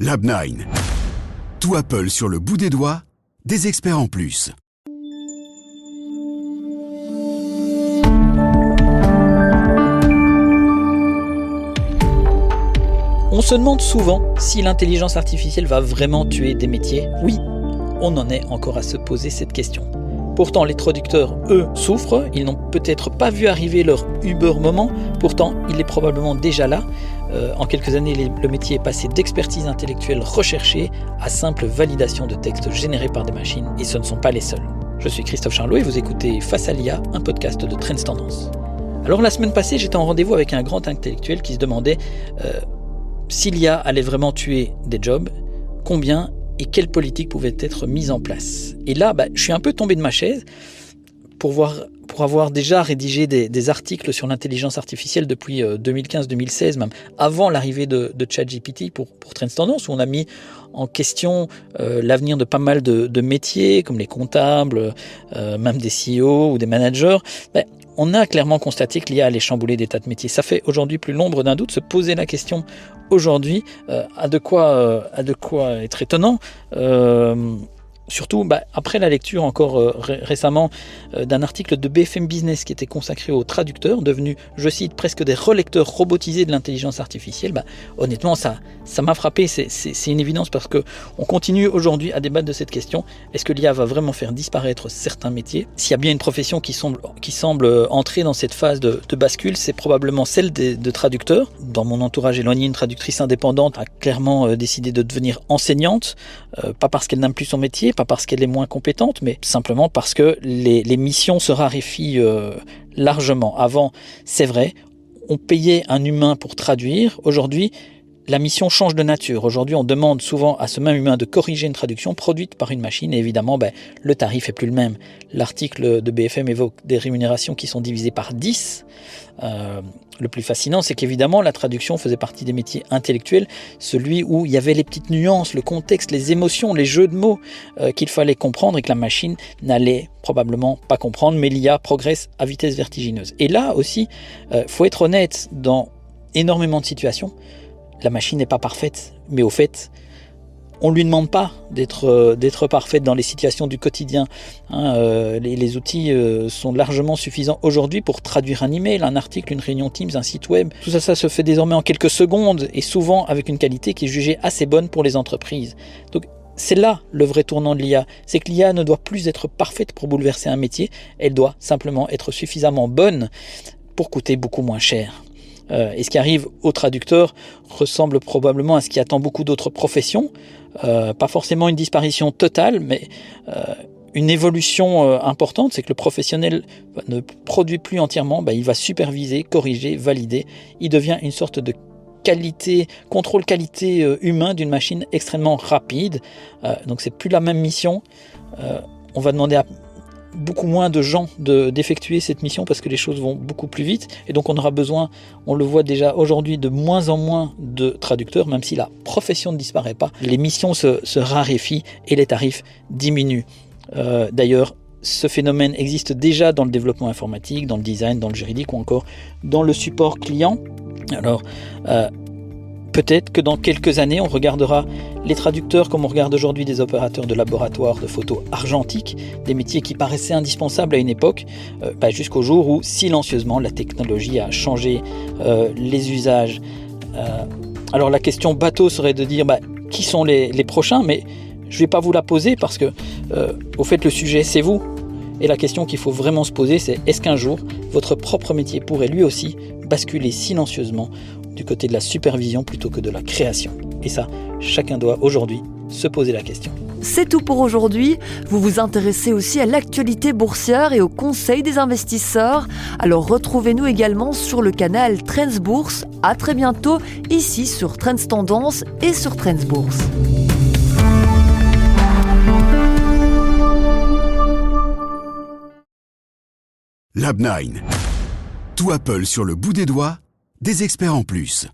Lab9. Tout Apple sur le bout des doigts, des experts en plus. On se demande souvent si l'intelligence artificielle va vraiment tuer des métiers. Oui, on en est encore à se poser cette question. Pourtant, les traducteurs, eux, souffrent. Ils n'ont peut-être pas vu arriver leur Uber moment. Pourtant, il est probablement déjà là. En quelques années, le métier est passé d'expertise intellectuelle recherchée à simple validation de textes générés par des machines. Et ce ne sont pas les seuls. Je suis Christophe Charlot et vous écoutez Face à l'IA, un podcast de Trends Tendance. Alors la semaine passée, j'étais en rendez-vous avec un grand intellectuel qui se demandait si l'IA allait vraiment tuer des jobs, combien et quelles politiques pouvaient être mises en place. Et là, je suis un peu tombé de ma chaise pour avoir déjà rédigé des articles sur l'intelligence artificielle depuis 2015-2016, même avant l'arrivée de ChatGPT pour Trends Tendance, où on a mis en question l'avenir de pas mal de métiers, comme les comptables, même des CEO ou des managers. On a clairement constaté que l'IA allait chambouler des tas de métiers. Ça fait aujourd'hui plus l'ombre d'un doute. Se poser la question aujourd'hui a de quoi être étonnant. Surtout après la lecture encore récemment d'un article de BFM Business qui était consacré aux traducteurs, devenus, je cite, presque des relecteurs robotisés de l'intelligence artificielle. Honnêtement, ça m'a frappé, c'est une évidence parce qu'on continue aujourd'hui à débattre de cette question. Est-ce que l'IA va vraiment faire disparaître certains métiers ? S'il y a bien une profession qui semble entrer dans cette phase de bascule, c'est probablement celle de traducteurs. Dans mon entourage éloigné, une traductrice indépendante a clairement décidé de devenir enseignante, pas parce qu'elle n'aime plus son métier, pas parce qu'elle est moins compétente, mais simplement parce que les missions se raréfient largement. Avant, c'est vrai, on payait un humain pour traduire. Aujourd'hui, la mission change de nature. Aujourd'hui, on demande souvent à ce même humain de corriger une traduction produite par une machine et évidemment, le tarif est plus le même. L'article de BFM évoque des rémunérations qui sont divisées par 10. Le plus fascinant, c'est qu'évidemment, la traduction faisait partie des métiers intellectuels, celui où il y avait les petites nuances, le contexte, les émotions, les jeux de mots qu'il fallait comprendre et que la machine n'allait probablement pas comprendre, mais l'IA progresse à vitesse vertigineuse. Et là aussi, faut être honnête, dans énormément de situations, la machine n'est pas parfaite, mais au fait, on ne lui demande pas d'être parfaite dans les situations du quotidien. Les outils sont largement suffisants aujourd'hui pour traduire un email, un article, une réunion Teams, un site web. Tout ça se fait désormais en quelques secondes et souvent avec une qualité qui est jugée assez bonne pour les entreprises. Donc c'est là le vrai tournant de l'IA. C'est que l'IA ne doit plus être parfaite pour bouleverser un métier. Elle doit simplement être suffisamment bonne pour coûter beaucoup moins cher. Et ce qui arrive aux traducteurs ressemble probablement à ce qui attend beaucoup d'autres professions. Pas forcément une disparition totale, mais une évolution importante, c'est que le professionnel ne produit plus entièrement, il va superviser, corriger, valider. Il devient une sorte de contrôle qualité humain d'une machine extrêmement rapide. Donc c'est plus la même mission. On va demander à beaucoup moins de gens d'effectuer cette mission parce que les choses vont beaucoup plus vite et donc on aura besoin, on le voit déjà aujourd'hui, de moins en moins de traducteurs, même si la profession ne disparaît pas, les missions se raréfient et les tarifs diminuent. D'ailleurs, ce phénomène existe déjà dans le développement informatique, dans le design, dans le juridique ou encore dans le support client. Alors, peut-être que dans quelques années, on regardera les traducteurs comme on regarde aujourd'hui des opérateurs de laboratoire de photos argentiques, des métiers qui paraissaient indispensables à une époque, jusqu'au jour où, silencieusement, la technologie a changé les usages. Alors la question bateau serait de dire qui sont les prochains, mais je ne vais pas vous la poser parce que, au fait, le sujet, c'est vous. Et la question qu'il faut vraiment se poser, c'est est-ce qu'un jour, votre propre métier pourrait lui aussi basculer silencieusement du côté de la supervision plutôt que de la création. Et ça, chacun doit aujourd'hui se poser la question. C'est tout pour aujourd'hui. Vous vous intéressez aussi à l'actualité boursière et aux conseils des investisseurs. Alors retrouvez-nous également sur le canal Trends Bourse. À très bientôt, ici sur Trends Tendance et sur Trends Bourse. Lab9. Tout Apple sur le bout des doigts, des experts en plus.